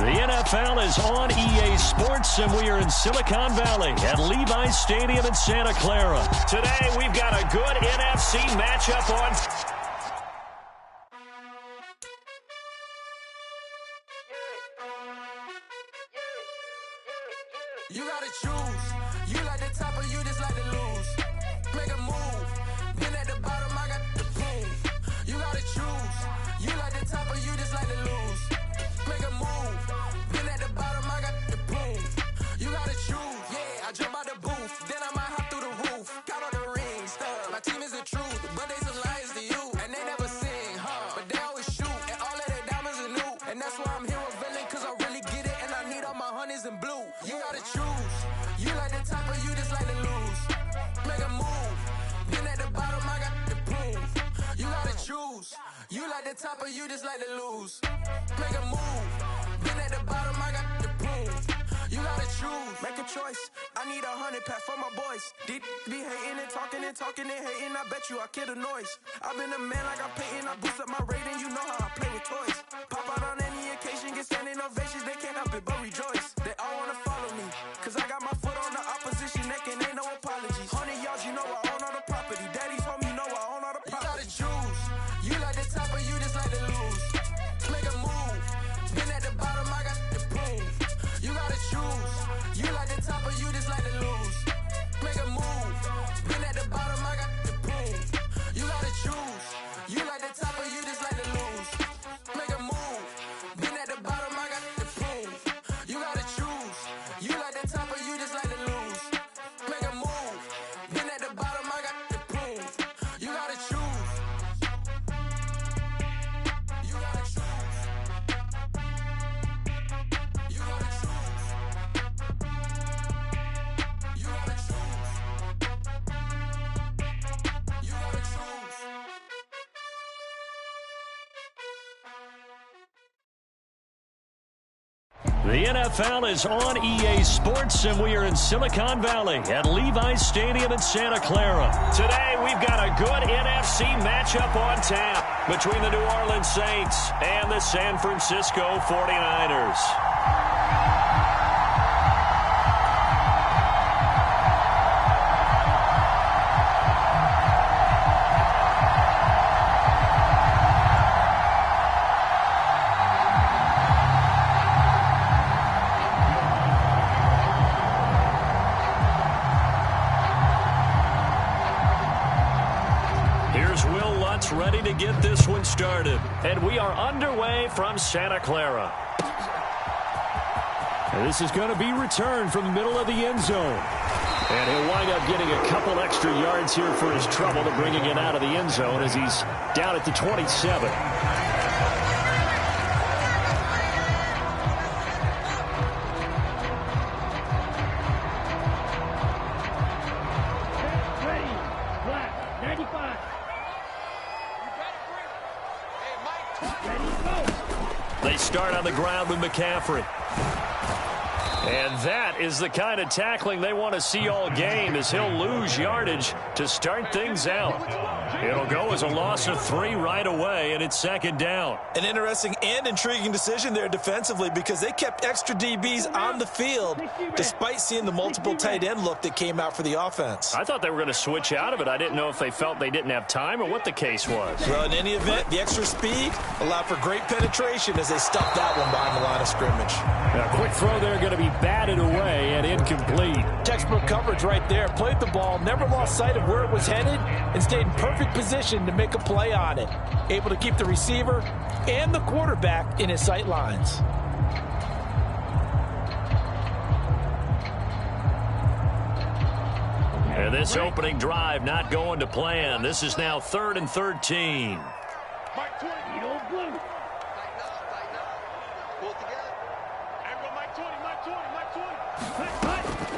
The NFL is on EA Sports, and we are in Silicon Valley at Levi's Stadium in Santa Clara. Today, we've got a good NFC matchup on. You gotta choose. You like the top or you just like to lose. Make a move. Been at the bottom, I got the proof. You gotta choose. You like the top or you just like to lose. Make a move. Been at the bottom, I got the proof. You gotta choose. Yeah, I jump out the booth. Then I might hop through the roof. Count on the rings. My team is the truth, but they some liars to you. And they never sing, but they always shoot. And all of their diamonds are new. And that's why I'm here revealing, cause I really get it. And I need all my honeys in blue. You gotta choose. You like the top or you just like to lose. Make a move. Been at the bottom, I got the proof. You gotta choose. You like the top or you just like to lose. Make a move. Been at the bottom, I got the proof. You gotta choose. Make a choice. I need 100 pack for my boys. Deep be hating and talking and hating. I bet you I kill the noise. I've been a man like I'm Peyton. I boost up my rating. You know how I play with toys. Pop out on any occasion, get standing ovations. They can't help it but rejoice. They all wanna follow me, cause I got my foot on the opposition neck and ain't no apologies. 100 yards, you know I own all the property. Daddy's home, you know I own all the property. You gotta choose. You like the top or you just like to lose. Make a move. Been at the bottom, I got the proof. You gotta choose. You like the top or you just like to lose. Make a move. Been at the bottom, I got the proof. You gotta choose. You like the top or you just like to lose. Make a move. Been at the bottom, I got the proof. You gotta choose. You like the top or you just like to lose. Make a move. Been at the bottom, I got the proof. You gotta choose. You gotta choose. You gotta choose. You gotta choose. You gotta choose. The NFL is on EA Sports, and we are in Silicon Valley at Levi's Stadium in Santa Clara. Today, we've got a good NFC matchup on tap between the New Orleans Saints and the San Francisco 49ers. Ready to get this one started. And we are underway from Santa Clara. And this is going to be returned from the middle of the end zone. And he'll wind up getting a couple extra yards here for his trouble to bringing it out of the end zone as he's down at the 27. They start on the ground with McCaffrey. And that is the kind of tackling they want to see all game, as he'll lose yardage to start things out. It'll go as a loss of 3 right away, and it's second down. An interesting and intriguing decision there defensively, because they kept extra DBs on the field despite seeing the multiple tight end look that came out for the offense. I thought they were going to switch out of it. I didn't know if they felt they didn't have time or what the case was. Well, in any event, the extra speed allowed for great penetration as they stuffed that one behind the line of scrimmage. A quick throw there, going to be batted away and incomplete. Textbook coverage right there. Played the ball, never lost sight of where it was headed, and stayed in perfect position to make a play on it. Able to keep the receiver and the quarterback in his sight lines. And this opening drive not going to plan. This is now 3rd and 13.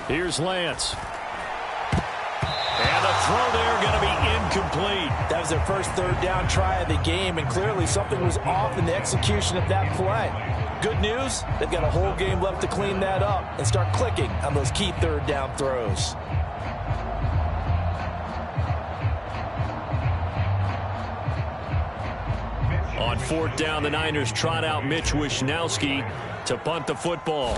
Here's Lance. And the throw there going to be incomplete. That was their first 3rd down try of the game, and clearly something was off in the execution of that play. Good news, they've got a whole game left to clean that up and start clicking on those key 3rd down throws. On 4th down, the Niners trot out Mitch Wishnowski to punt the football.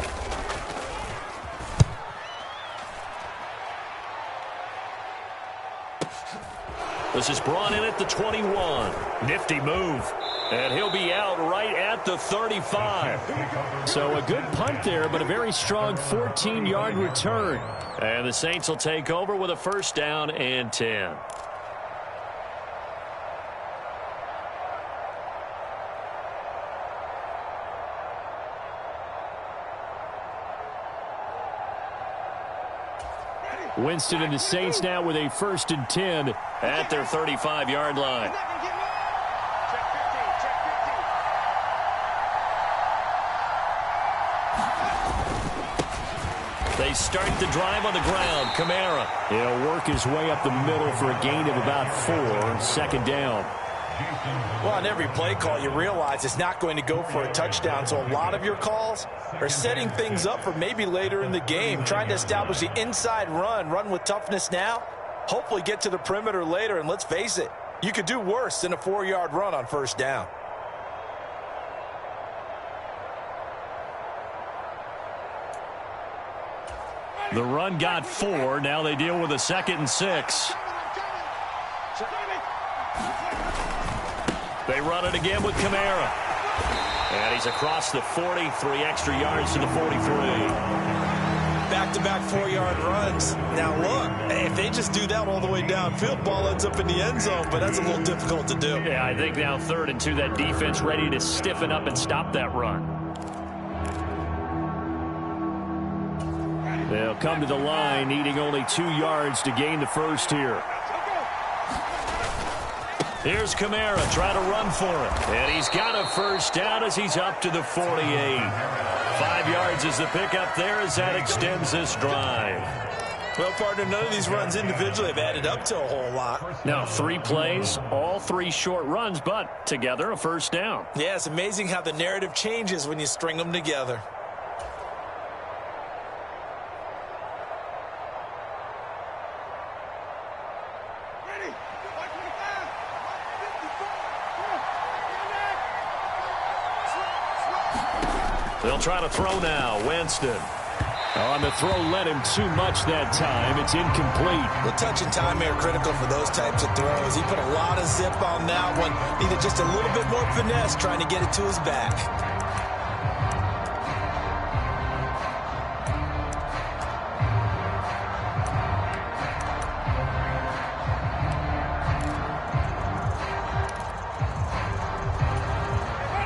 This is brought in at the 21. Nifty move. And he'll be out right at the 35. So a good punt there, but a very strong 14-yard return. And the Saints will take over with a 1st down and 10. Winston and the Saints now with a 1st and 10 at their 35-yard line. They start the drive on the ground. Kamara. He'll work his way up the middle for a gain of about 4. 2nd down. Well, on every play call, you realize it's not going to go for a touchdown. So a lot of your calls are setting things up for maybe later in the game, trying to establish the inside run with toughness now, hopefully get to the perimeter later. And let's face it, you could do worse than a 4-yard run on 1st down. The run got 4. Now they deal with a 2nd and 6. They run it again with Kamara. And he's across the 40, 3 extra yards to the 43. Back-to-back 4-yard runs. Now look, if they just do that all the way downfield, ball ends up in the end zone, but that's a little difficult to do. Yeah, I think now 3rd and 2, that defense ready to stiffen up and stop that run. They'll come to the line, needing only 2 yards to gain the 1st here. Here's Kamara, try to run for it. And he's got a 1st down as he's up to the 48. 5 yards is the pickup there as that extends this drive. Well, partner, none of these runs individually have added up to a whole lot. Now, 3 plays, all 3 short runs, but together a 1st down. Yeah, it's amazing how the narrative changes when you string them together. They'll try to throw now. Winston. On the throw, led him too much that time. It's incomplete. The touch and time are critical for those types of throws. He put a lot of zip on that one. Needed just a little bit more finesse trying to get it to his back.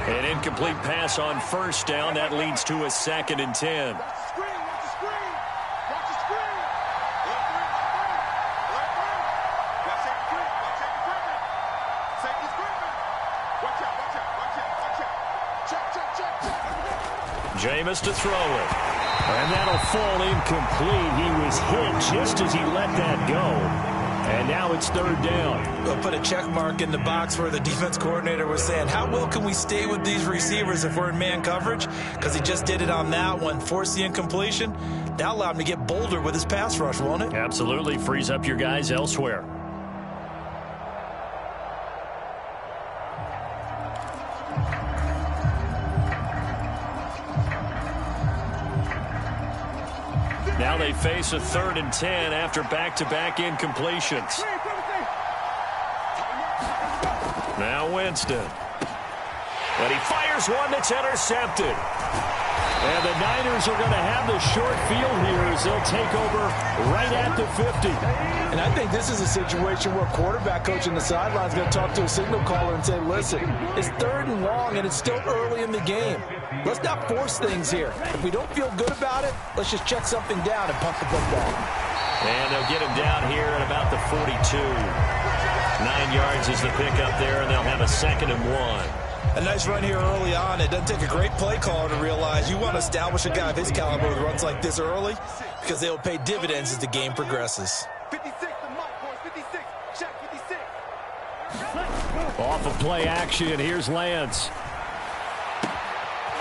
An incomplete pass on 1st down. That leads to a 2nd and 10. Jameis to throw it. And that'll fall incomplete. He was hit just as he let that go. And now it's 3rd down. We'll put a check mark in the box where the defense coordinator was saying, how well can we stay with these receivers if we're in man coverage? Because he just did it on that one, forced the incompletion. That allowed him to get bolder with his pass rush, won't it? Absolutely. Frees up your guys elsewhere. Now they face a 3rd and 10 after back-to-back incompletions. Now Winston. And he fires one that's intercepted. And the Niners are going to have the short field here as they'll take over right at the 50. And I think this is a situation where a quarterback coach on the sideline is going to talk to a signal caller and say, listen, it's 3rd and long and it's still early in the game. Let's not force things here. If we don't feel good about it, let's just check something down and punt the football. And they'll get him down here at about the 42. 9 yards is the pickup there, and they'll have a 2nd and 1. A nice run here early on. It doesn't take a great play caller to realize you want to establish a guy of his caliber with runs like this early because they will pay dividends as the game progresses. 56, the mark, boys. 56. Check 56. Off of play action, here's Lance.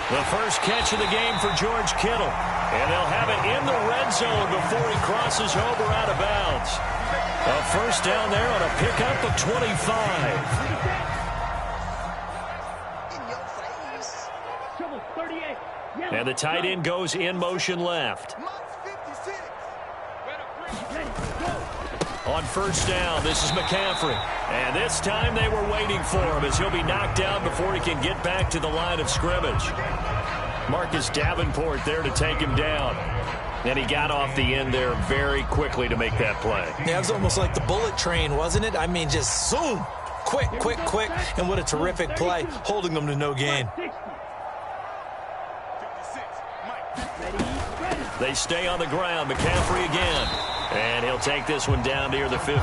The first catch of the game for George Kittle. And they'll have it in the red zone before he crosses over out of bounds. A 1st down there on a pickup of 25. And the tight end goes in motion left. On first down, this is McCaffrey. And this time they were waiting for him as he'll be knocked down before he can get back to the line of scrimmage. Marcus Davenport there to take him down. And he got off the end there very quickly to make that play. Yeah, it was almost like the bullet train, wasn't it? I mean, just zoom. Quick, quick, quick. And what a terrific play, holding them to no gain. They stay on the ground. McCaffrey again. And he'll take this one down near the 15.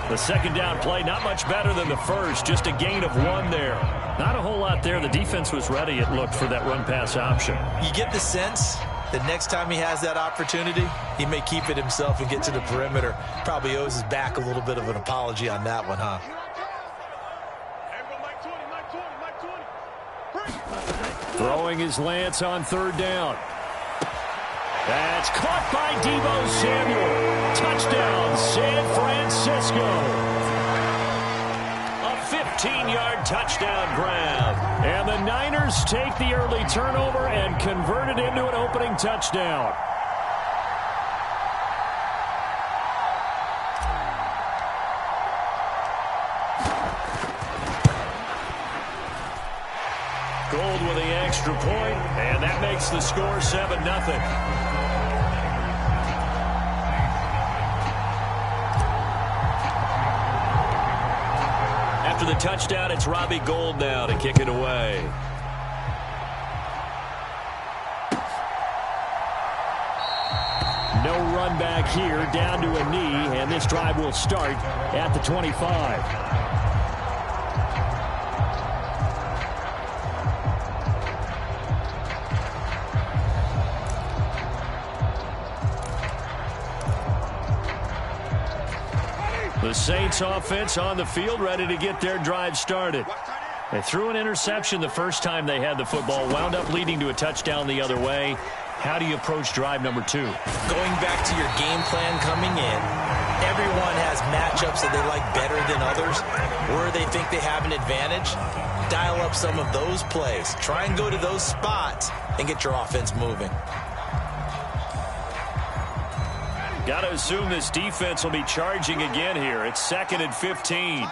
The second down play, not much better than the first. Just a gain of 1 there. Not a whole lot there. The defense was ready, it looked, for that run-pass option. You get the sense that next time he has that opportunity, he may keep it himself and get to the perimeter. Probably owes his back a little bit of an apology on that one, huh? Throwing his lance on third down. That's caught by Deebo Samuel. Touchdown, San Francisco. A 15-yard touchdown grab. And the Niners take the early turnover and convert it into an opening touchdown. Gold with the extra point, and that makes the score 7-0. After the touchdown, it's Robbie Gould now to kick it away. No run back here, down to a knee, and this drive will start at the 25. The Saints offense on the field, ready to get their drive started. They threw an interception the first time they had the football, wound up leading to a touchdown the other way. How do you approach drive number 2? Going back to your game plan coming in, everyone has matchups that they like better than others, where they think they have an advantage. Dial up some of those plays. Try and go to those spots and get your offense moving. Got to assume this defense will be charging again here. It's 2nd and 15.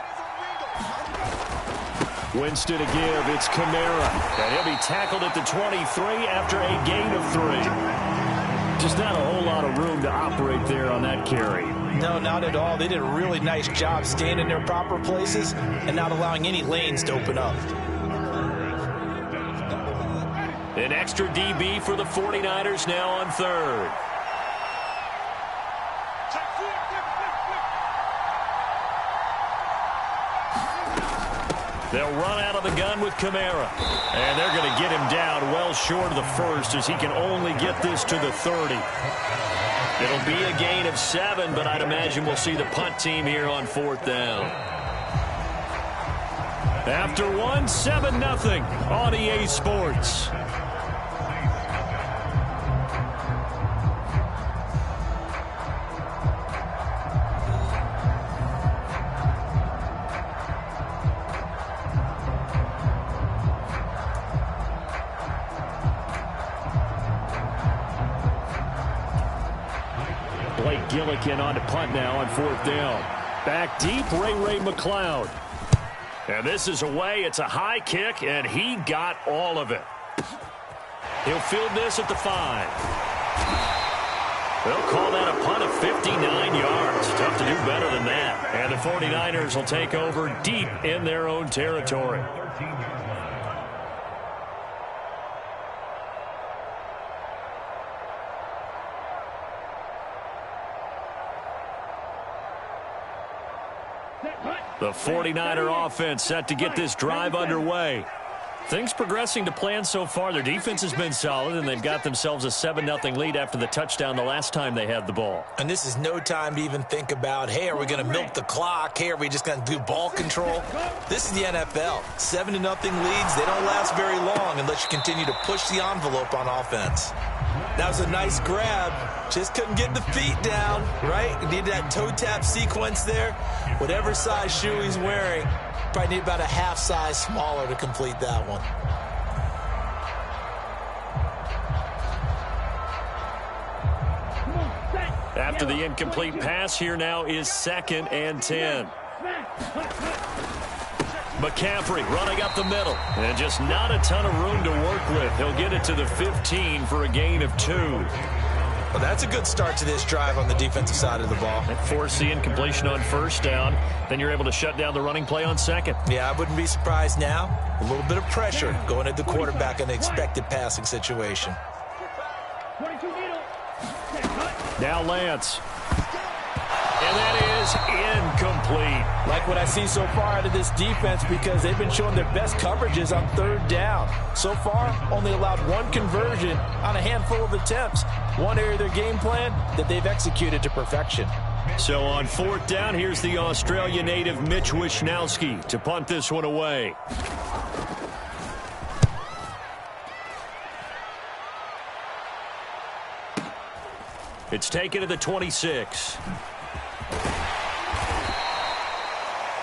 Winston to give. It's Kamara. And he'll be tackled at the 23 after a gain of 3. Just not a whole lot of room to operate there on that carry. No, not at all. They did a really nice job staying in their proper places and not allowing any lanes to open up. An extra DB for the 49ers now on 3rd. They'll run out of the gun with Kamara. And they're going to get him down well short of the first as he can only get this to the 30. It'll be a gain of 7, but I'd imagine we'll see the punt team here on 4th down. After 1, 7-0 on EA Sports. Gillikin on to punt now on 4th down. Back deep, Ray McLeod. And this is away. It's a high kick, and he got all of it. He'll field this at the 5. They'll call that a punt of 59 yards. Tough to do better than that. And the 49ers will take over deep in their own territory. The 49er offense set to get this drive underway. Things progressing to plan so far. Their defense has been solid, and they've got themselves a 7-0 lead after the touchdown the last time they had the ball. And this is no time to even think about, hey, are we going to milk the clock? Hey, are we just going to do ball control? This is the NFL. 7-0 leads, they don't last very long unless you continue to push the envelope on offense. That was a nice grab. Just couldn't get the feet down, right? Needed that toe tap sequence there. Whatever size shoe he's wearing, probably need about a half size smaller to complete that one. After the incomplete pass, here now is 2nd and 10. McCaffrey running up the middle. And just not a ton of room to work with. He'll get it to the 15 for a gain of 2. Well, that's a good start to this drive on the defensive side of the ball. Force the incompletion on 1st down. Then you're able to shut down the running play on 2nd. Yeah, I wouldn't be surprised now. A little bit of pressure going at the quarterback in the expected passing situation. Now Lance. And that is incomplete. Like what I see so far out of this defense because they've been showing their best coverages on 3rd down. So far, only allowed 1 conversion on a handful of attempts. One area of their game plan that they've executed to perfection. So on 4th down, here's the Australia native Mitch Wishnowski to punt this one away. It's taken to the 26.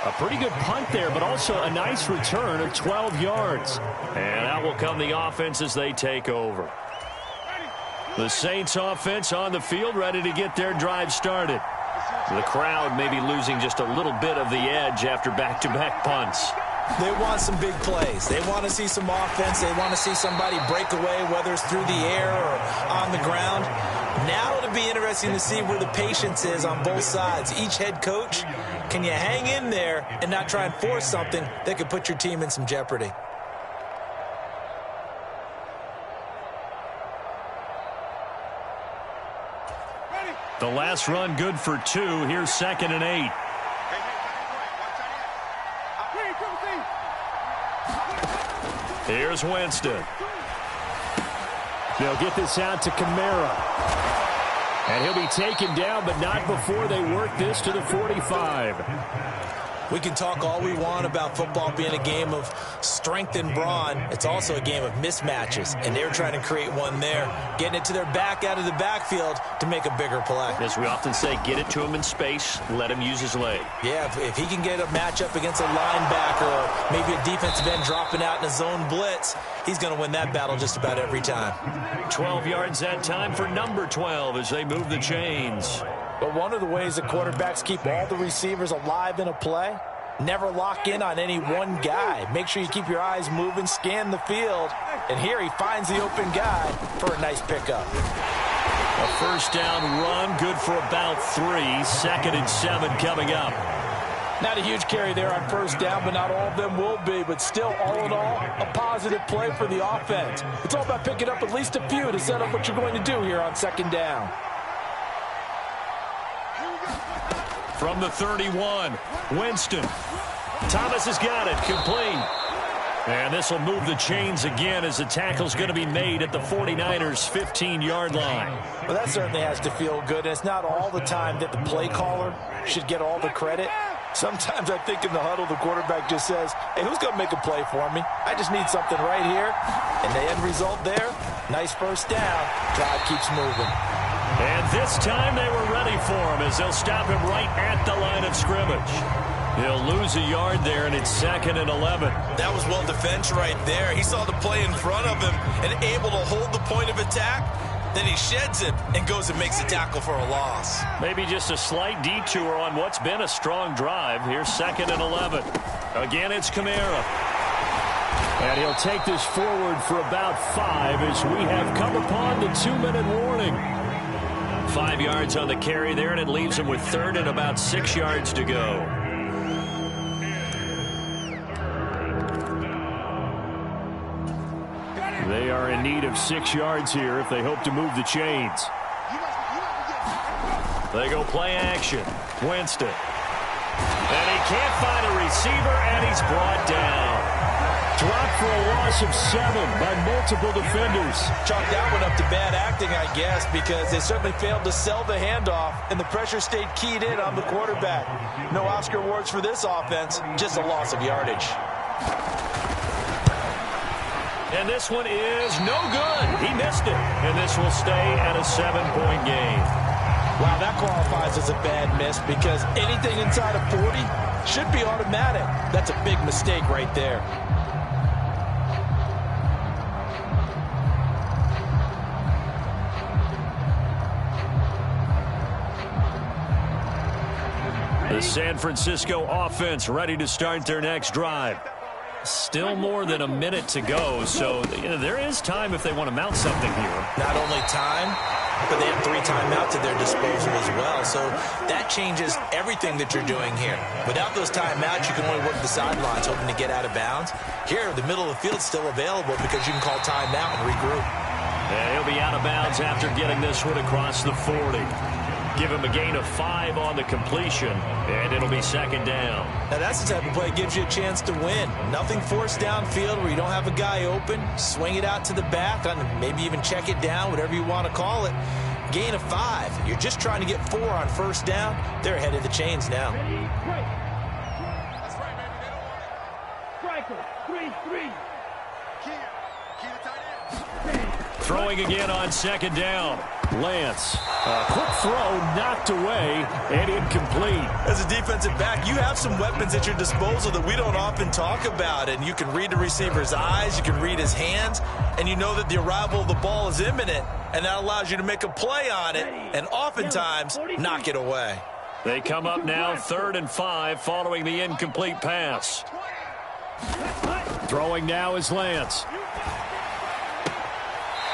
A pretty good punt there, but also a nice return of 12 yards. And out will come the offense as they take over. The Saints offense on the field, ready to get their drive started. The crowd may be losing just a little bit of the edge after back-to-back punts. They want some big plays. They want to see some offense. They want to see somebody break away, whether it's through the air or on the ground. Now it'll be interesting to see where the patience is on both sides. Each head coach, can you hang in there and not try and force something that could put your team in some jeopardy? The last run good for 2. Here's 2nd and 8. Here's Winston. They'll get this out to Kamara. And he'll be taken down, but not before they work this to the 45. We can talk all we want about football being a game of strength and brawn. It's also a game of mismatches, and they're trying to create one there, getting it to their back out of the backfield to make a bigger play. As we often say, get it to him in space, let him use his leg. Yeah, if he can get a matchup against a linebacker or maybe a defensive end dropping out in a zone blitz, he's going to win that battle just about every time. 12 yards that time for number 12 as they move the chains. But one of the ways that quarterbacks keep all the receivers alive in a play, never lock in on any one guy. Make sure you keep your eyes moving, scan the field, and here he finds the open guy for a nice pickup. A 1st down run, good for about 3. 2nd and 7 coming up. Not a huge carry there on 1st down, but not all of them will be. But still, all in all, a positive play for the offense. It's all about picking up at least a few to set up what you're going to do here on 2nd down. From the 31, Winston. Thomas has got it, complete. And this will move the chains again as the tackle's going to be made at the 49ers' 15-yard line. Well, that certainly has to feel good. And it's not all the time that the play caller should get all the credit. Sometimes I think in the huddle, the quarterback just says, hey, who's going to make a play for me? I just need something right here. And the end result there, nice 1st down. Drive keeps moving. And this time they were ready for him as they'll stop him right at the line of scrimmage. He'll lose a yard there, and it's 2nd and 11. That was well defense right there. He saw the play in front of him and able to hold the point of attack. Then he sheds it and goes and makes a tackle for a loss. Maybe just a slight detour on what's been a strong drive. Here's 2nd and 11. Again, it's Kamara. And he'll take this forward for about 5 as we have come upon the 2-minute warning. 5 yards on the carry there, and it leaves him with 3rd and about 6 yards to go. They are in need of 6 yards here if they hope to move the chains. They go play action. Winston. And he can't find a receiver, and he's brought down. Dropped for a loss of 7 by multiple defenders. Chalk that one up to bad acting, I guess, because they certainly failed to sell the handoff, and the pressure stayed keyed in on the quarterback. No Oscar awards for this offense, just a loss of yardage. And this one is no good. He missed it. And this will stay at a 7-point game. Wow, that qualifies as a bad miss because anything inside of 40 should be automatic. That's a big mistake right there. The San Francisco offense ready to start their next drive. Still more than a minute to go, so there is time if they want to mount something here. Not only time, but they have 3 timeouts at their disposal as well. So that changes everything that you're doing here. Without those timeouts, you can only work the sidelines, hoping to get out of bounds. Here, the middle of the field's still available because you can call timeout and regroup. And he'll be out of bounds after getting this one across the 40. Give him a gain of 5 on the completion, and it'll be second down. Now, that's the type of play that gives you a chance to win. Nothing forced downfield where you don't have a guy open. Swing it out to the back, maybe even check it down, whatever you want to call it. Gain of 5. You're just trying to get 4 on first down. They're ahead of the chains now. That's right, baby. They don't want it. Striker, 3-3. Key to tight end. Throwing again on second down. Lance. A quick throw knocked away and incomplete. As a defensive back, you have some weapons at your disposal that we don't often talk about. And you can read the receiver's eyes, you can read his hands, and you know that the arrival of the ball is imminent. And that allows you to make a play on it and oftentimes knock it away. They come up now 3rd and 5 following the incomplete pass. Throwing now is Lance.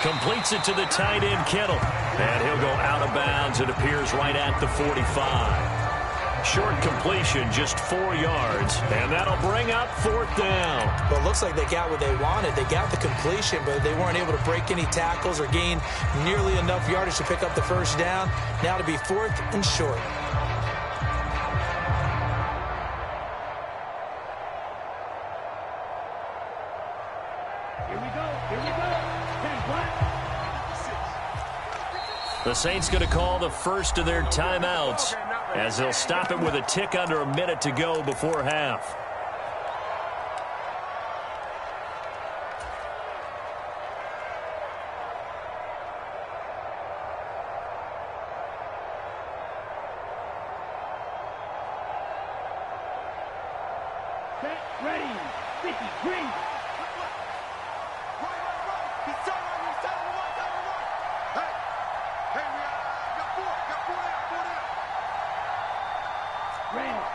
Completes it to the tight end, Kittle. And he'll go out of bounds. It appears right at the 45. Short completion, just 4 yards. And that'll bring up 4th down. Well, it looks like they got what they wanted. They got the completion, but they weren't able to break any tackles or gain nearly enough yardage to pick up the first down. Now to be 4th and short. Here we go. Here we go. The Saints going to call the first of their timeouts as they'll stop it with a tick under a minute to go before half. Set, ready, 50, green.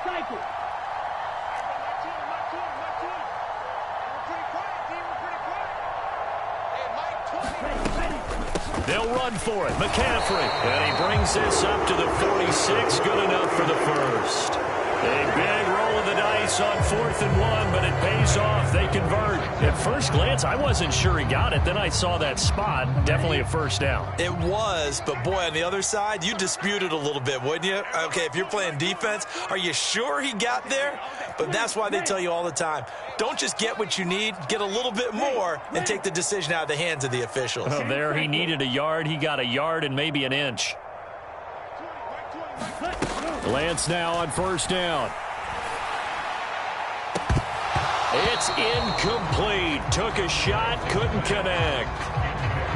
Cycle. They'll run for it. McCaffrey. And he brings this up to the 46. Good enough for the first. A big roll of the dice on 4th and 1, but it pays off. They convert. At first glance, I wasn't sure he got it. Then I saw that spot. Definitely a first down. It was, but boy, on the other side, you dispute it a little bit, wouldn't you? Okay, if you're playing defense, are you sure he got there? But that's why they tell you all the time, don't just get what you need, get a little bit more, and take the decision out of the hands of the officials. Oh, there he needed a yard. He got a yard and maybe an inch. Lance now on first down. It's incomplete. Took a shot, couldn't connect.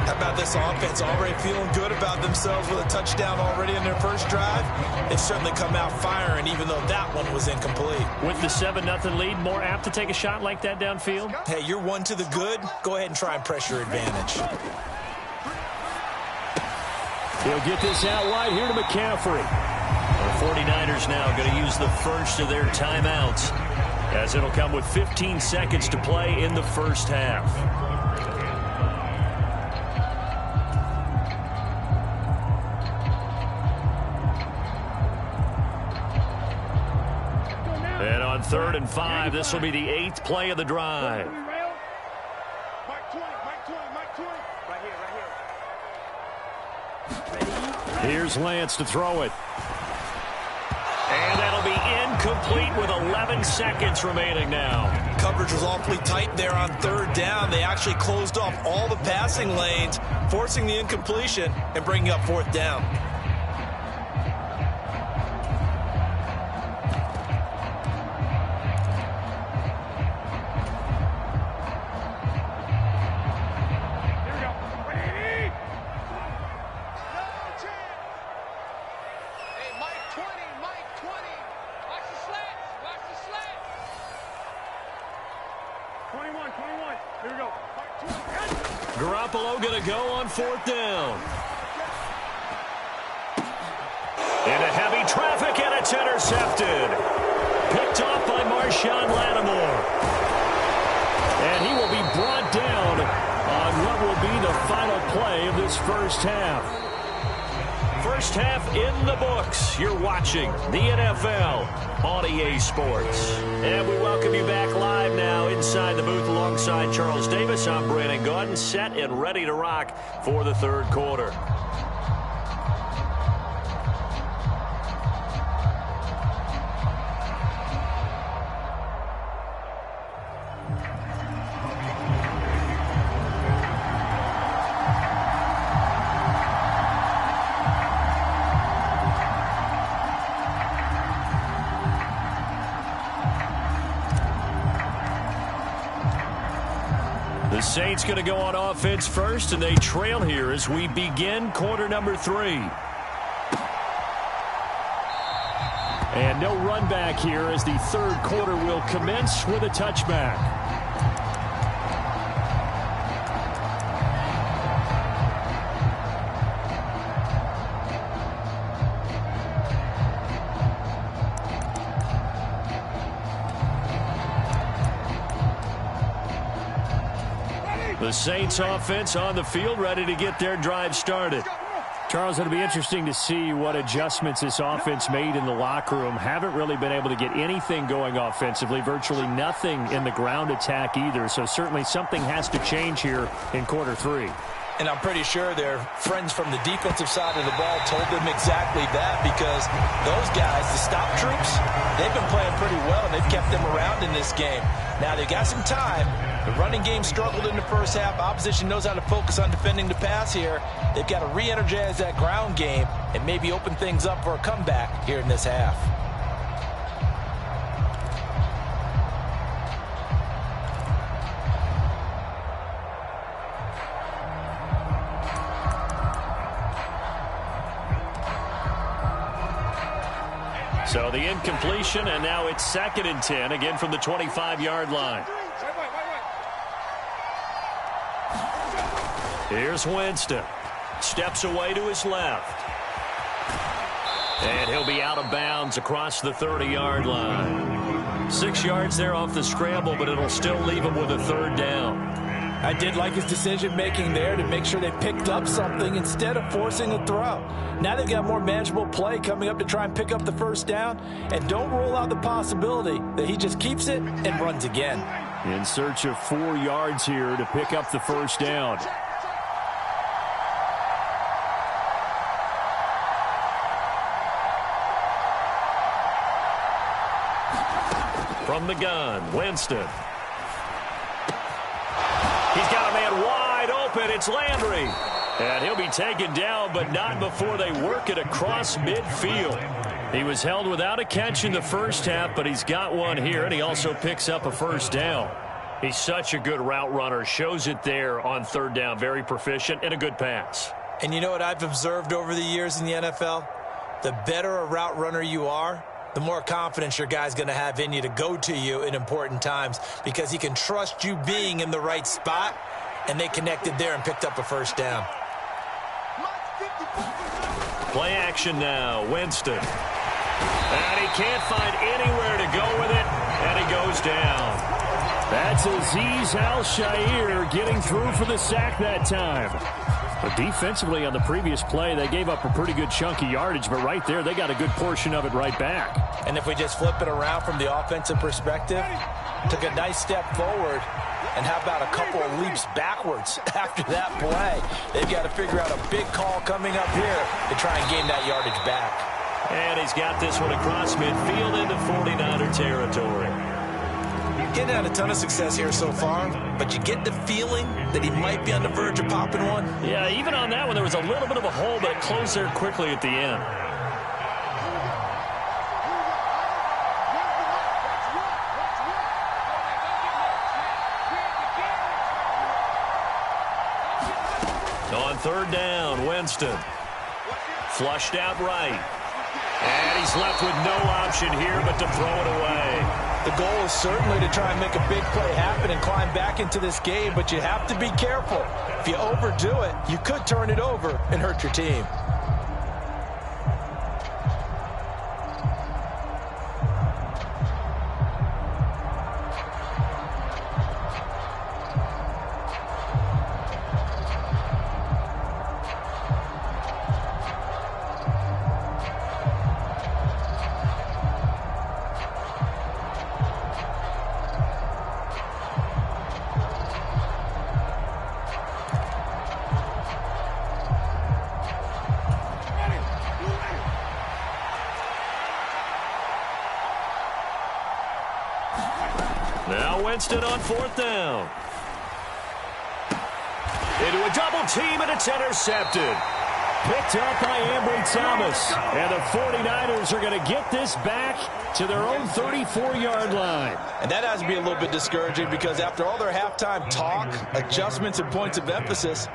How about this offense already feeling good about themselves with a touchdown already in their first drive? They've certainly come out firing, even though that one was incomplete. With the 7-0 lead, more apt to take a shot like that downfield? Hey, you're one to the good. Go ahead and try and press your advantage. He'll get this out wide here to McCaffrey. The 49ers now going to use the first of their timeouts, as it'll come with 15 seconds to play in the first half. And on 3rd and 5, this will be the 8th play of the drive. Here's Lance to throw it. And that'll be incomplete with 11 seconds remaining now. Coverage was awfully tight there on 3rd down. They actually closed off all the passing lanes, forcing the incompletion and bringing up 4th down. Garoppolo going to go on 4th down. Into heavy traffic, and a It's intercepted. Picked off by Marshawn Lattimore. And he will be brought down on what will be the final play of this first half. First half in the books. You're watching the NFL on EA Sports. And we welcome you back live now inside the booth alongside Charles Davis. I'm Brandon Gaudin, set and ready to rock for the third quarter. The Saints going to go on offense first, and they trail here as we begin quarter number 3. And no run back here as the third quarter will commence with a touchback. The Saints offense on the field, ready to get their drive started. Charles, it'll be interesting to see what adjustments this offense made in the locker room. Haven't really been able to get anything going offensively, virtually nothing in the ground attack either. So certainly something has to change here in quarter 3. And I'm pretty sure their friends from the defensive side of the ball told them exactly that, because those guys, the stop troops, they've been playing pretty well, and they've kept them around in this game. Now, they've got some time. The running game struggled in the first half. Opposition knows how to focus on defending the pass here. They've got to re-energize that ground game and maybe open things up for a comeback here in this half. So the incompletion, and now it's 2nd and 10, again from the 25-yard line. Here's Winston. Steps away to his left. And he'll be out of bounds across the 30-yard line. 6 yards there off the scramble, but it'll still leave him with a third down. I did like his decision-making there to make sure they picked up something instead of forcing a throw. Now they've got more manageable play coming up to try and pick up the first down, and don't rule out the possibility that he just keeps it and runs again. In search of 4 yards here to pick up the first down. From the gun, Winston. He's got a man wide open. It's Landry. And he'll be taken down, but not before they work it across midfield. He was held without a catch in the first half, but he's got one here, and he also picks up a first down. He's such a good route runner. Shows it there on third down. Very proficient and a good pass. And you know what I've observed over the years in the NFL? The better a route runner you are, the more confidence your guy's going to have in you to go to you in important times, because he can trust you being in the right spot, and they connected there and picked up a first down. Play action now, Winston. And he can't find anywhere to go with it, and he goes down. That's Azeez Al-Shaair getting through for the sack that time. But defensively on the previous play, they gave up a pretty good chunk of yardage, but right there, they got a good portion of it right back. And if we just flip it around from the offensive perspective, took a nice step forward, and how about a couple of leaps backwards after that play? They've got to figure out a big call coming up here to try and gain that yardage back. And he's got this one across midfield into 49er territory. Getting had a ton of success here so far, but you get the feeling that he might be on the verge of popping one. Yeah, even on that one, there was a little bit of a hole, but it closed there quickly at the end. On third down, Winston. Flushed out right. And he's left with no option here but to throw it away. The goal is certainly to try and make a big play happen and climb back into this game, but you have to be careful. If you overdo it, you could turn it over and hurt your team. Winston on 4th down. Into a double team, and it's intercepted. Picked up by Ambry Thomas. And the 49ers are going to get this back to their own 34-yard line. And that has to be a little bit discouraging because after all their halftime talk, adjustments, and points of emphasis,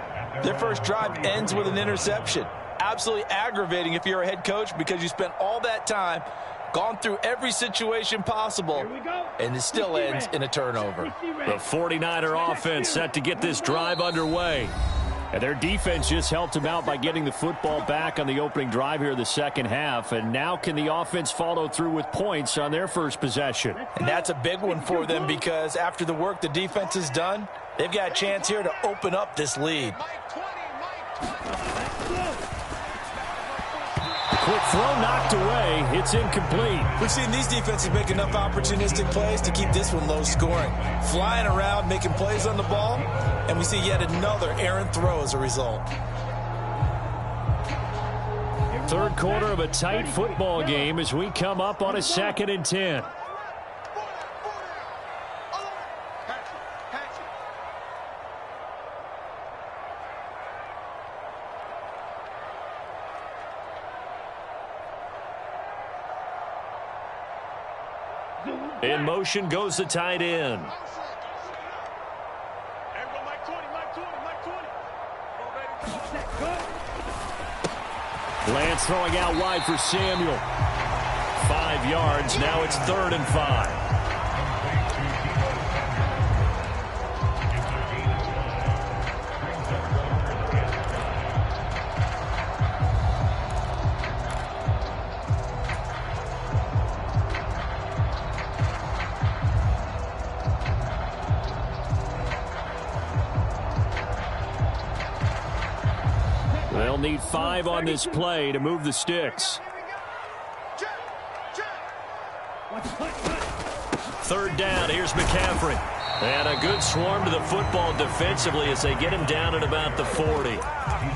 their first drive ends with an interception. Absolutely aggravating if you're a head coach because you spent all that time, gone through every situation possible, and it still ends in a turnover. The 49er offense set to get this drive underway. And their defense just helped them out by getting the football back on the opening drive here in the second half. And now can the offense follow through with points on their first possession? And that's a big one for them because after the work the defense has done, they've got a chance here to open up this lead. Quick throw knocked away. It's incomplete. We've seen these defenses make enough opportunistic plays to keep this one low scoring. Flying around, making plays on the ball, and we see yet another errant throw as a result. Third quarter of a tight football game as we come up on a 2nd and 10. In motion goes the tight end. Lance throwing out wide for Samuel. 5 yards. Now it's 3rd and 5. They'll need 5 on this play to move the sticks. 3rd down. Here's McCaffrey. And a good swarm to the football defensively as they get him down at about the 40.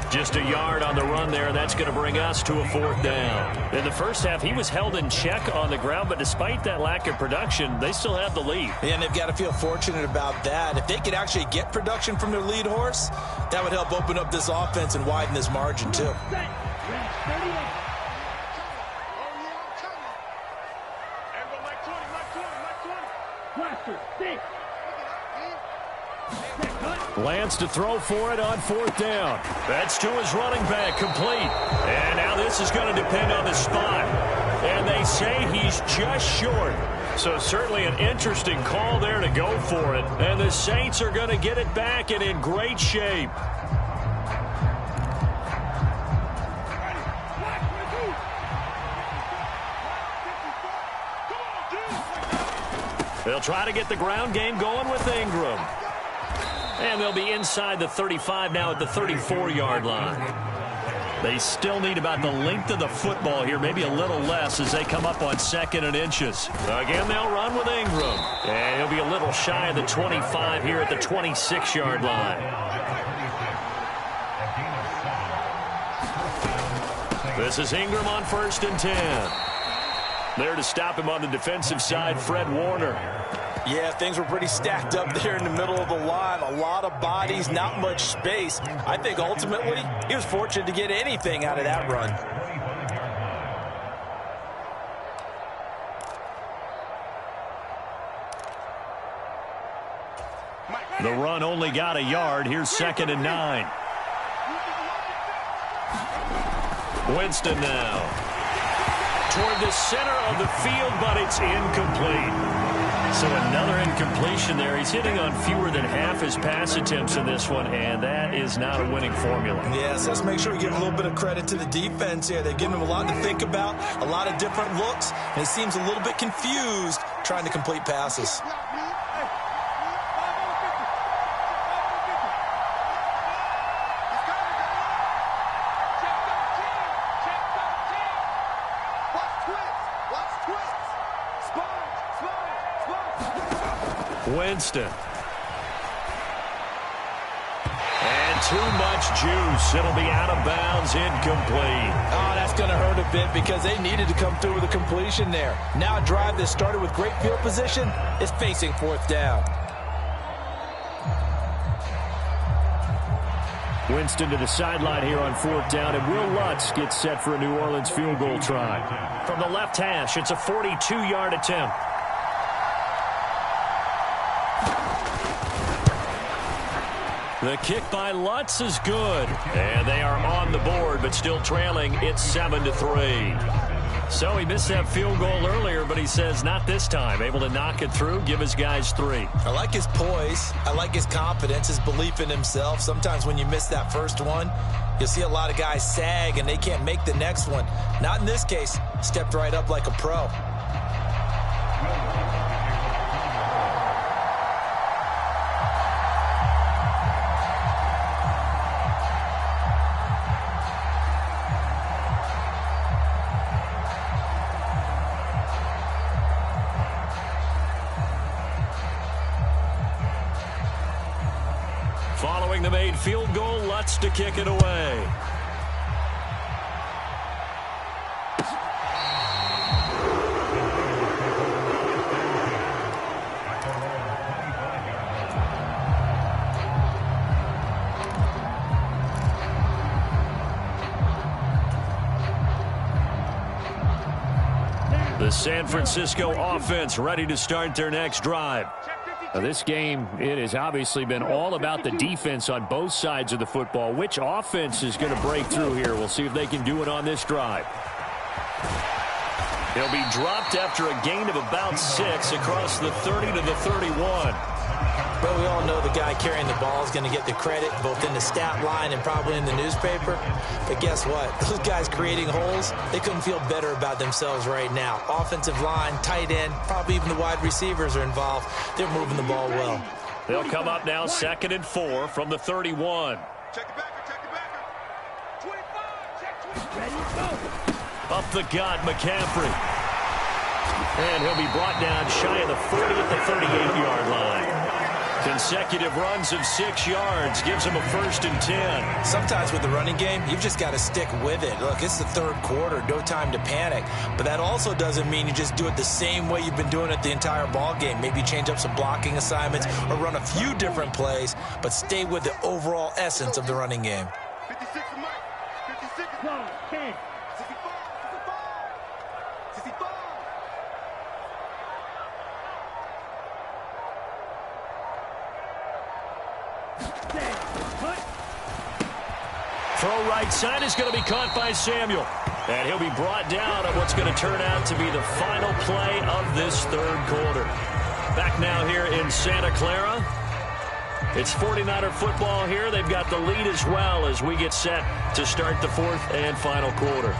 Just a yard on the run there, and that's going to bring us to a 4th down. In the first half, he was held in check on the ground, but despite that lack of production, they still have the lead. And they've got to feel fortunate about that. If they could actually get production from their lead horse, that would help open up this offense and widen this margin, too. Lance to throw for it on 4th down. That's to his running back, complete. And now this is going to depend on the spot. And they say he's just short. So certainly an interesting call there to go for it. And the Saints are going to get it back and in great shape. They'll try to get the ground game going with Ingram. And they'll be inside the 35 now at the 34-yard line. They still need about the length of the football here, maybe a little less as they come up on 2nd and inches. Again, they'll run with Ingram. And he'll be a little shy of the 25 here at the 26-yard line. This is Ingram on 1st and 10. There to stop him on the defensive side, Fred Warner. Yeah, things were pretty stacked up there in the middle of the line. A lot of bodies, not much space. I think ultimately he was fortunate to get anything out of that run. The run only got a yard. Here's 2nd and 9. Winston now. Toward the center of the field, but it's incomplete. So another incompletion there. He's hitting on fewer than half his pass attempts in this one, and that is not a winning formula. Yes, let's make sure we give a little bit of credit to the defense here. They've given him a lot to think about, a lot of different looks, and he seems a little bit confused trying to complete passes. Winston. And too much juice. It'll be out of bounds, incomplete. Oh, that's going to hurt a bit because they needed to come through with a completion there. Now a drive that started with great field position is facing fourth down. Winston to the sideline here on fourth down, and Will Lutz gets set for a New Orleans field goal try. From the left hash, it's a 42-yard attempt. The kick by Lutz is good, and they are on the board, but still trailing. It's 7-3. So he missed that field goal earlier, but he says not this time. Able to knock it through, give his guys 3. I like his poise. I like his confidence, his belief in himself. Sometimes when you miss that first one, you'll see a lot of guys sag and they can't make the next one. Not in this case. Stepped right up like a pro. Following the made field goal, Lutz to kick it away. The San Francisco offense ready to start their next drive. Now, this game, it has obviously been all about the defense on both sides of the football. Which offense is going to break through here? We'll see if they can do it on this drive. He'll be dropped after a gain of about 6 across the 30 to the 31. But we all know the guy carrying the ball is going to get the credit both in the stat line and probably in the newspaper. But guess what? Those guys creating holes, they couldn't feel better about themselves right now. Offensive line, tight end, probably even the wide receivers are involved. They're moving the ball well. They'll come up now 2nd and 4 from the 31. Check the backer, check the backer. 25, check 20. Ready, go. Up the gut, McCaffrey. And he'll be brought down shy of the 40 at the 38-yard line. Consecutive runs of 6 yards gives him a 1st and 10. Sometimes with the running game, you've just got to stick with it. Look, it's the third quarter, no time to panic. But that also doesn't mean you just do it the same way you've been doing it the entire ball game. Maybe change up some blocking assignments or run a few different plays, but stay with the overall essence of the running game. 56 to Mike. 56 is 10. 65, 65, 65. Throw right side is going to be caught by Samuel. And he'll be brought down on what's going to turn out to be the final play of this third quarter. Back now here in Santa Clara. It's 49er football here. They've got the lead as well as we get set to start the fourth and final quarter.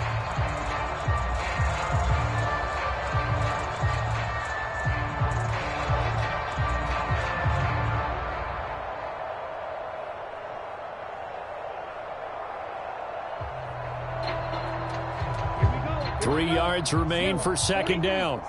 Here we go. 3 yards remain for 2nd down.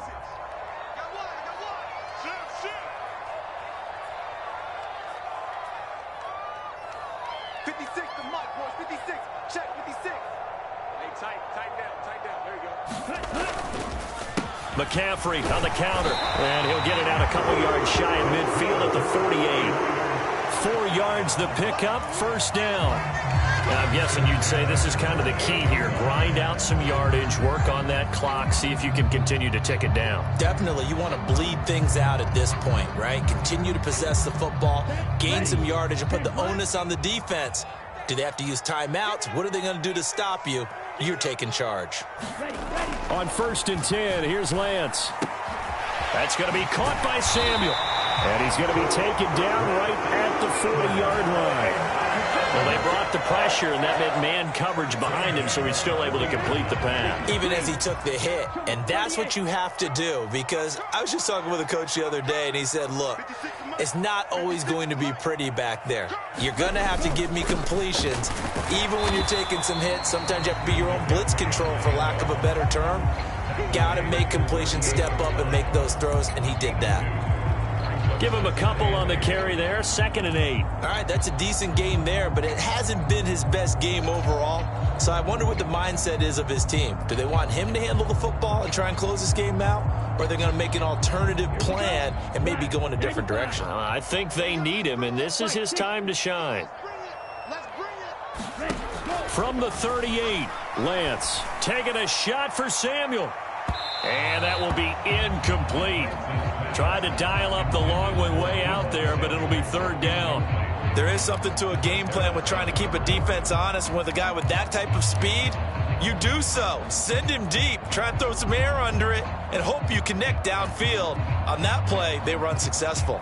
McCaffrey on the counter, and he'll get it out a couple yards shy of midfield at the 48. 4 yards the pickup, 1st down. Now, I'm guessing you'd say this is kind of the key here. Grind out some yardage, work on that clock, see if you can continue to tick it down. Definitely, you want to bleed things out at this point, right? Continue to possess the football, gain some yardage, and put the onus on the defense. Do they have to use timeouts? What are they going to do to stop you? You're taking charge. On 1st and 10, here's Lance. That's going to be caught by Samuel. And he's going to be taken down right at the 40-yard line. Well, they brought the pressure, and that meant man coverage behind him, so he's still able to complete the pass. Even as he took the hit. And that's what you have to do, because I was just talking with a coach the other day, and he said, look, it's not always going to be pretty back there. You're going to have to give me completions. Even when you're taking some hits, sometimes you have to be your own blitz control, for lack of a better term. Got to make completions, step up and make those throws, and he did that. Give him a couple on the carry there, 2nd and 8. All right, that's a decent game there, but it hasn't been his best game overall. So I wonder what the mindset is of his team. Do they want him to handle the football and try and close this game out? Or are they going to make an alternative plan and maybe go in a different direction? I think they need him, and this is his time to shine. From the 38, Lance taking a shot for Samuel. And that will be incomplete. Tried to dial up the long one way out there, but it'll be 3rd down. There is something to a game plan with trying to keep a defense honest. With a guy with that type of speed, you do so. Send him deep. Try and throw some air under it and hope you connect downfield. On that play, they were unsuccessful.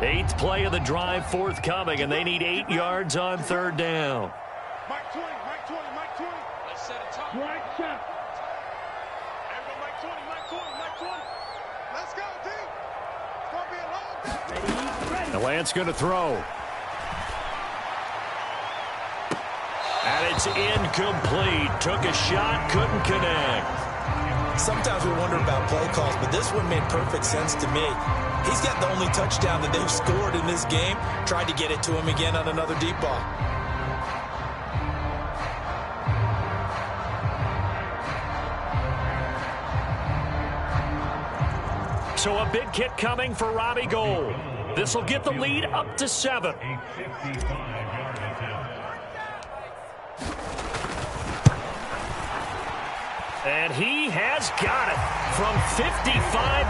Eighth play of the drive forthcoming, and they need 8 yards on 3rd down. Mike 20, Mike 20, Mike 20. Let's set it top. Right shot. Everybody, Mike 20, Mike 20, Mike 20. Let's go, D. It's going to be a long day. The Lance going to throw. And it's incomplete. Took a shot, couldn't connect. Sometimes we wonder about play calls, but this one made perfect sense to me. He's got the only touchdown that they've scored in this game. Tried to get it to him again on another deep ball. So a big kick coming for Robbie Gould. This will get the lead up to 7. And he has got it from 55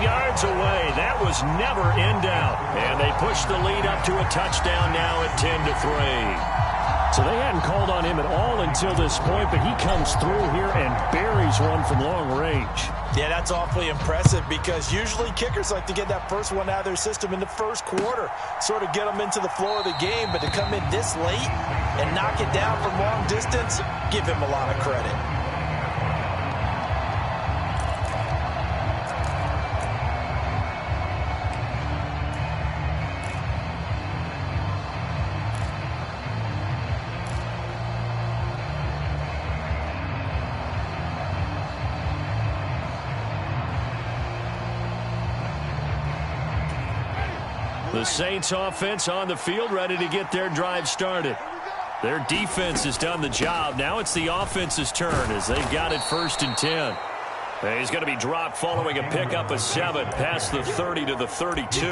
yards away. That was never in doubt. And they push the lead up to a touchdown now at 10-3. So they hadn't called on him at all until this point, but he comes through here and buries one from long range. Yeah, that's awfully impressive because usually kickers like to get that first one out of their system in the first quarter, sort of get them into the flow of the game, but to come in this late and knock it down from long distance, give him a lot of credit. The Saints offense on the field, ready to get their drive started. Their defense has done the job. Now it's the offense's turn as they've got it 1st and 10. And he's going to be dropped following a pickup of 7 past the 30 to the 32.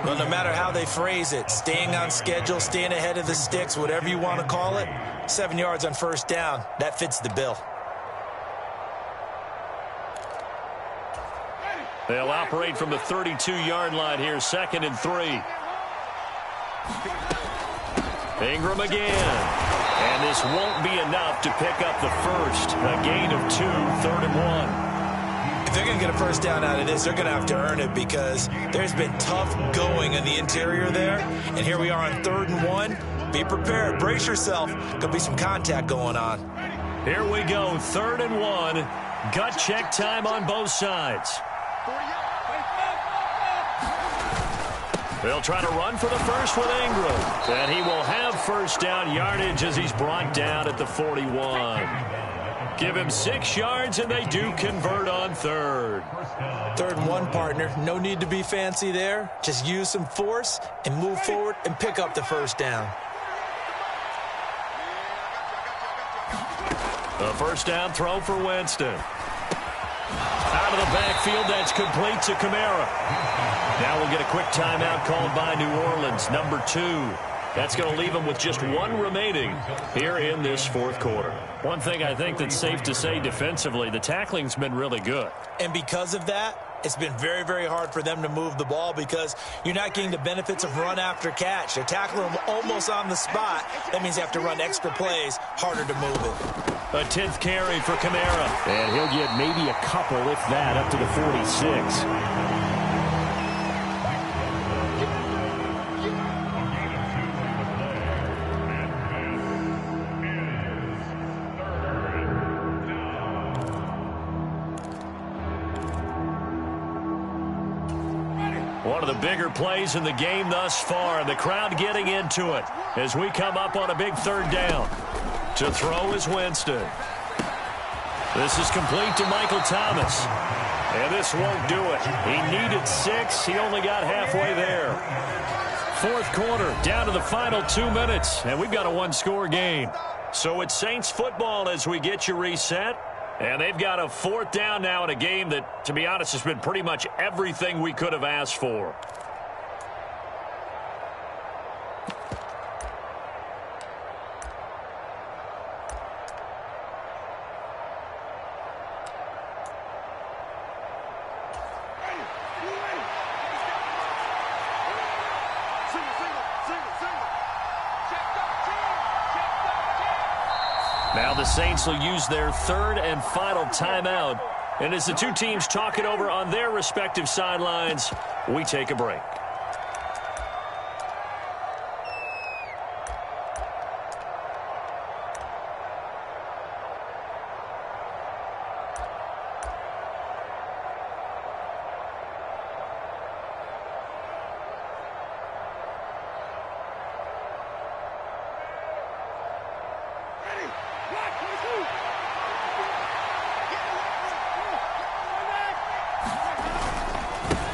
Well, no matter how they phrase it, staying on schedule, staying ahead of the sticks, whatever you want to call it, 7 yards on 1st down, that fits the bill. They'll operate from the 32-yard line here, 2nd and 3. Ingram again. And this won't be enough to pick up the first. A gain of 2, 3rd and 1. If they're going to get a 1st down out of this, they're going to have to earn it because there's been tough going in the interior there. And here we are on 3rd and 1. Be prepared. Brace yourself. Could be some contact going on. Here we go, 3rd and 1. Gut check time on both sides. They'll try to run for the first with Ingram. And he will have 1st down yardage as he's brought down at the 41. Give him 6 yards, and they do convert on 3rd. 3rd and 1, partner. No need to be fancy there. Just use some force and move forward and pick up the 1st down. A 1st down throw for Winston. Out of the backfield, that's complete to Kamara. Now we'll get a quick timeout called by New Orleans, number 2. That's going to leave them with just 1 remaining here in this 4th quarter. One thing I think that's safe to say defensively, the tackling's been really good. And because of that, it's been very, very hard for them to move the ball because you're not getting the benefits of run after catch. They're tackling them almost on the spot. That means they have to run extra plays, harder to move it. A 10th carry for Kamara. And he'll get maybe a couple, if that, up to the 46. One of the bigger plays in the game thus far, and the crowd getting into it as we come up on a big 3rd down. To throw is Winston. This is complete to Michael Thomas. And this won't do it. He needed 6. He only got halfway there. Fourth quarter, down to the final 2 minutes. And we've got a one-score game. So it's Saints football as we get you reset. And they've got a fourth down now in a game that, to be honest, has been pretty much everything we could have asked for. Now the Saints will use their third and final timeout. And as the two teams talk it over on their respective sidelines, we take a break.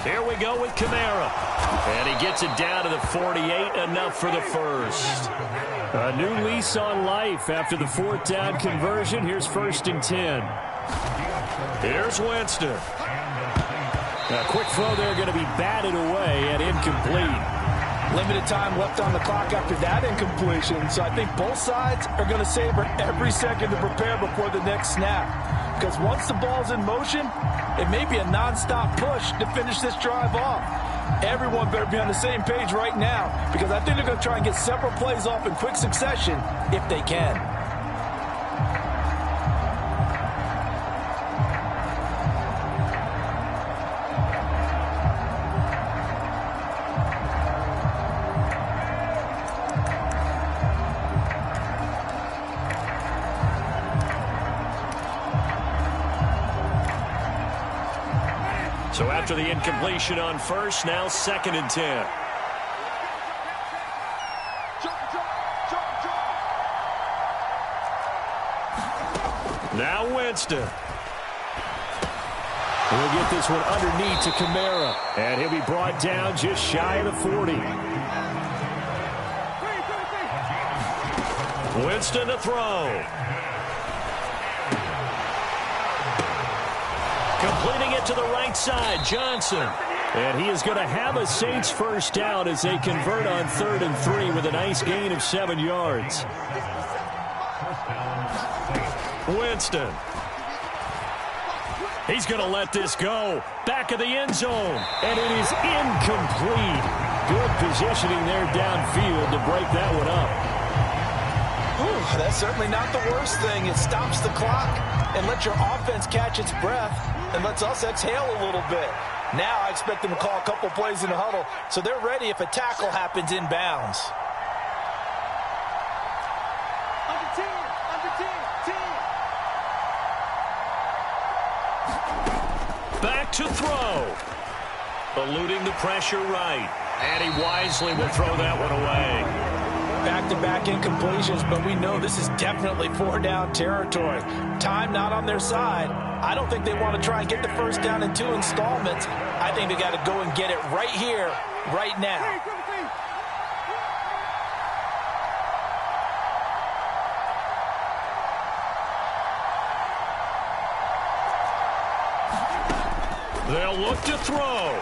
Here we go with Kamara. And he gets it down to the 48, enough for the first. A new lease on life after the fourth down conversion. Here's 1st and 10. Here's Winston. A quick throw there, going to be batted away and incomplete. Limited time left on the clock after that incompletion, so I think both sides are going to savor every second to prepare before the next snap. Because once the ball's in motion, it may be a nonstop push to finish this drive off. Everyone better be on the same page right now, because I think they're going to try and get several plays off in quick succession if they can. So after the incompletion on first, now 2nd and 10. Now Winston. We'll get this one underneath to Kamara. And he'll be brought down just shy of the 40. Winston to throw. Completing it to the right side, Johnson. And he is going to have a Saints first down as they convert on 3rd and 3 with a nice gain of 7 yards. Winston. He's going to let this go. Back of the end zone. And it is incomplete. Good positioning there downfield to break that one up. Ooh, that's certainly not the worst thing. It stops the clock and lets your offense catch its breath and lets us exhale a little bit. Now I expect them to call a couple plays in the huddle so they're ready if a tackle happens inbounds. Back to throw. Eluding the pressure right. And he wisely will throw that one away. Back-to-back incompletions, but we know this is definitely 4-down territory. Time not on their side. I don't think they want to try and get the first down in 2 installments. I think they got to go and get it right here, right now. They'll look to throw.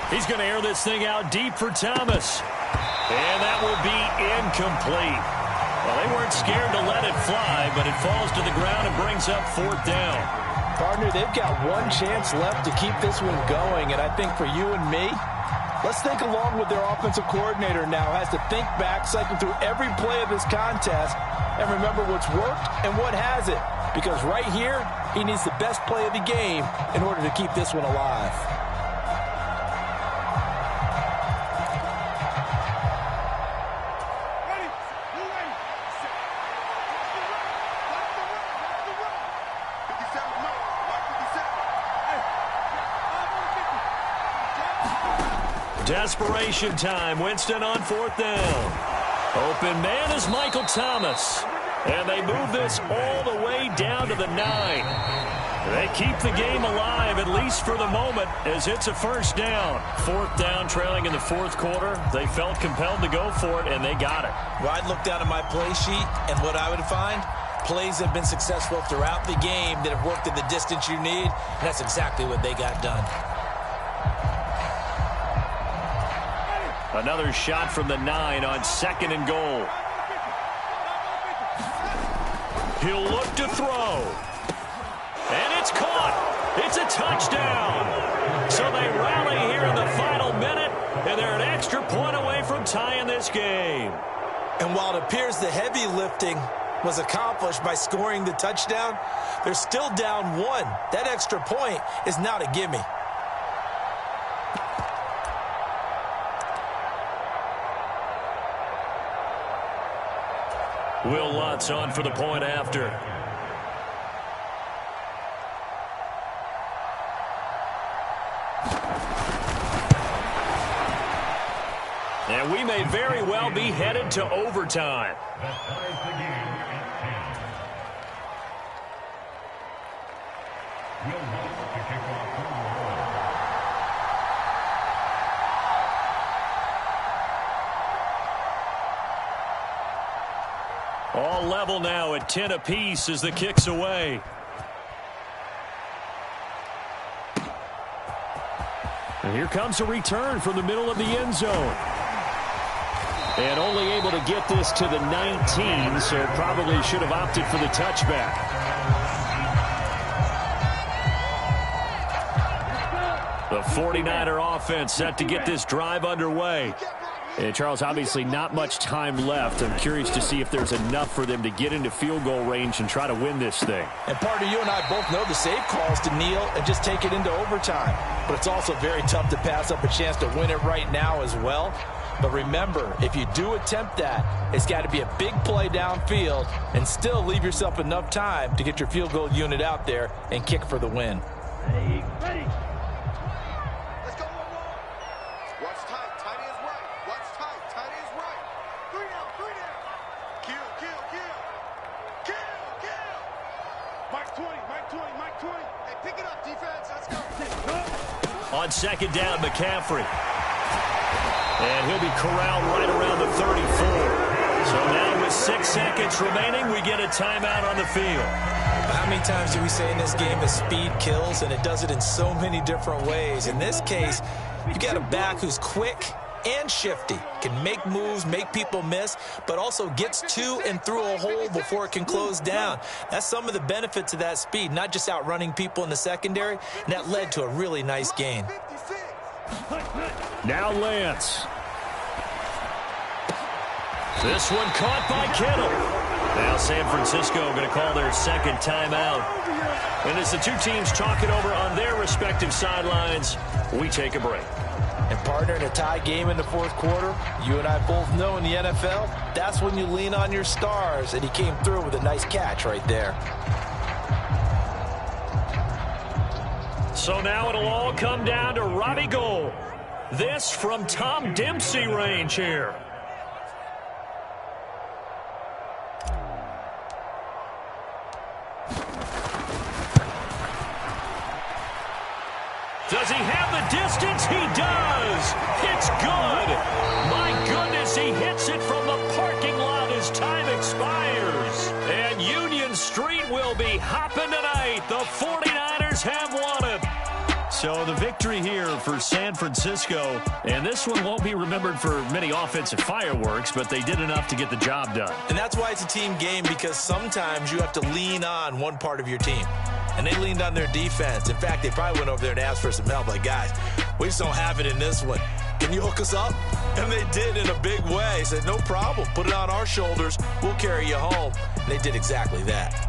He's going to air this thing out deep for Thomas. And that will be incomplete. Well, they weren't scared to let it fly, but it falls to the ground and brings up 4th down. Partner, they've got one chance left to keep this one going, and I think for you and me, let's think along with their offensive coordinator now. Has to think back, cycle through every play of this contest, and remember what's worked and what hasn't. Because right here, he needs the best play of the game in order to keep this one alive. Desperation time. Winston on 4th down. Open man is Michael Thomas. And they move this all the way down to the 9. They keep the game alive, at least for the moment, as it's a first down. Fourth down, trailing in the fourth quarter. They felt compelled to go for it, and they got it. Well, I'd look down at my play sheet, and what I would find, plays have been successful throughout the game that have worked in the distance you need, and that's exactly what they got done. Another shot from the 9 on 2nd and goal. He'll look to throw. And it's caught. It's a touchdown. So they rally here in the final minute, and they're an extra point away from tying this game. And while it appears the heavy lifting was accomplished by scoring the touchdown, they're still down 1. That extra point is not a gimme. Will Lutz on for the point after. And we may very well be headed to overtime. All level now at 10 apiece as the kick's away. And here comes a return from the middle of the end zone. And only able to get this to the 19, so probably should have opted for the touchback. The 49er offense set to get this drive underway. And Charles, obviously not much time left. I'm curious to see if there's enough for them to get into field goal range and try to win this thing. And partner, you and I both know the safe calls to kneel and just take it into overtime. But it's also very tough to pass up a chance to win it right now as well. But remember, if you do attempt that, it's got to be a big play downfield and still leave yourself enough time to get your field goal unit out there and kick for the win. Ready. On 2nd down, McCaffrey. And he'll be corralled right around the 34. So now with 6 seconds remaining, we get a timeout on the field. How many times do we say in this game that speed kills, and it does it in so many different ways? In this case, you got a back who's quick and shifty, can make moves, make people miss, but also gets to and through a hole before it can close down. That's some of the benefits of that speed, not just outrunning people in the secondary, and that led to a really nice gain. Now Lance. This one caught by Kittle. Now San Francisco going to call their 2nd timeout. And as the two teams talk it over on their respective sidelines, we take a break. And partner, in a tie game in the fourth quarter, you and I both know in the NFL, that's when you lean on your stars, and he came through with a nice catch right there. So now it'll all come down to Robbie Gould. This from Tom Dempsey range here. Does he have the distance? He does. It's good. My goodness, he hits it from the parking lot as time expires. And Union Street will be hopping tonight. The 49ers have won it. So the victory here for San Francisco, and this one won't be remembered for many offensive fireworks, but they did enough to get the job done. And that's why it's a team game, because sometimes you have to lean on one part of your team. And they leaned on their defense. In fact, they probably went over there and asked for some help. Like, guys, we just don't have it in this one. Can you hook us up? And they did in a big way. They said, no problem. Put it on our shoulders. We'll carry you home. And they did exactly that.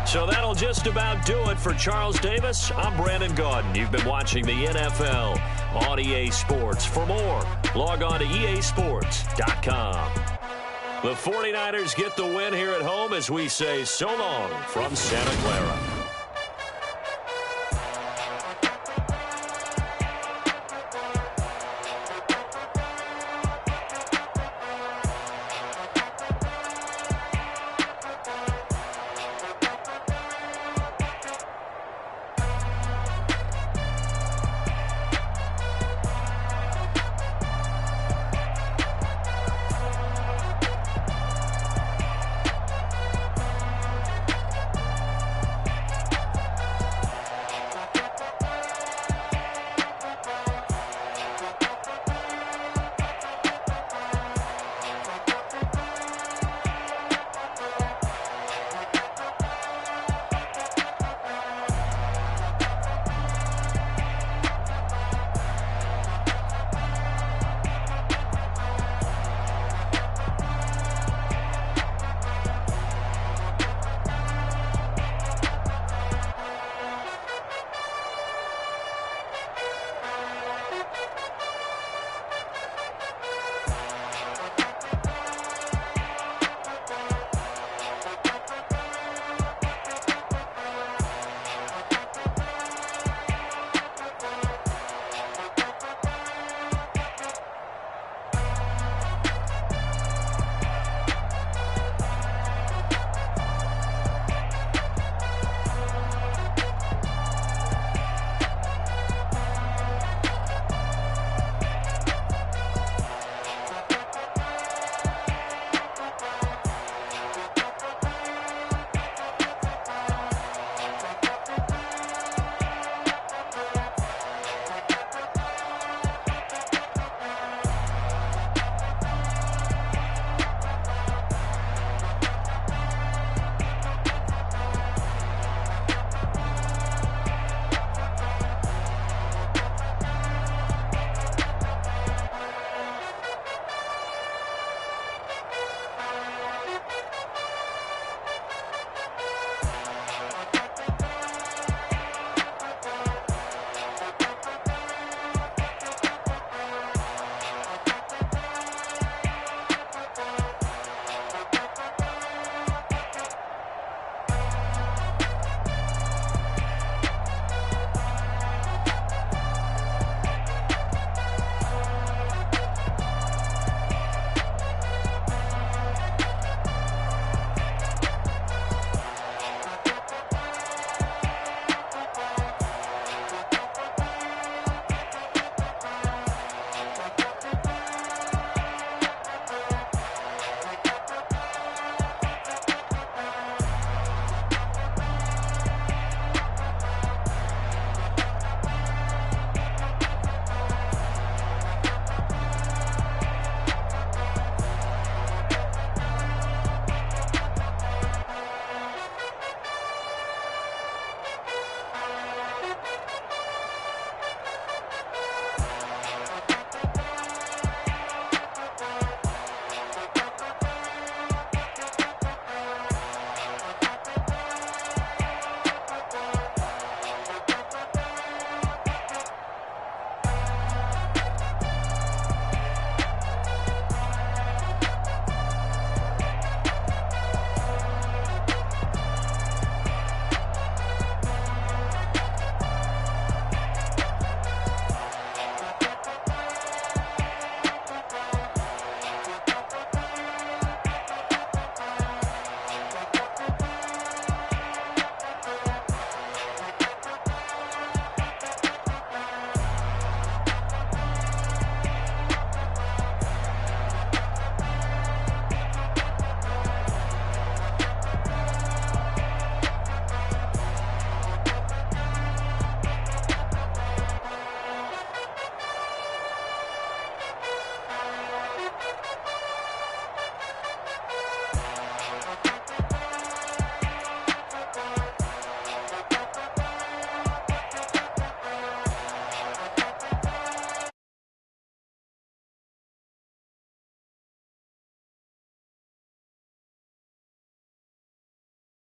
So that'll just about do it for Charles Davis. I'm Brandon Gaudin. You've been watching the NFL on EA Sports. For more, log on to easports.com. The 49ers get the win here at home as we say so long from Santa Clara.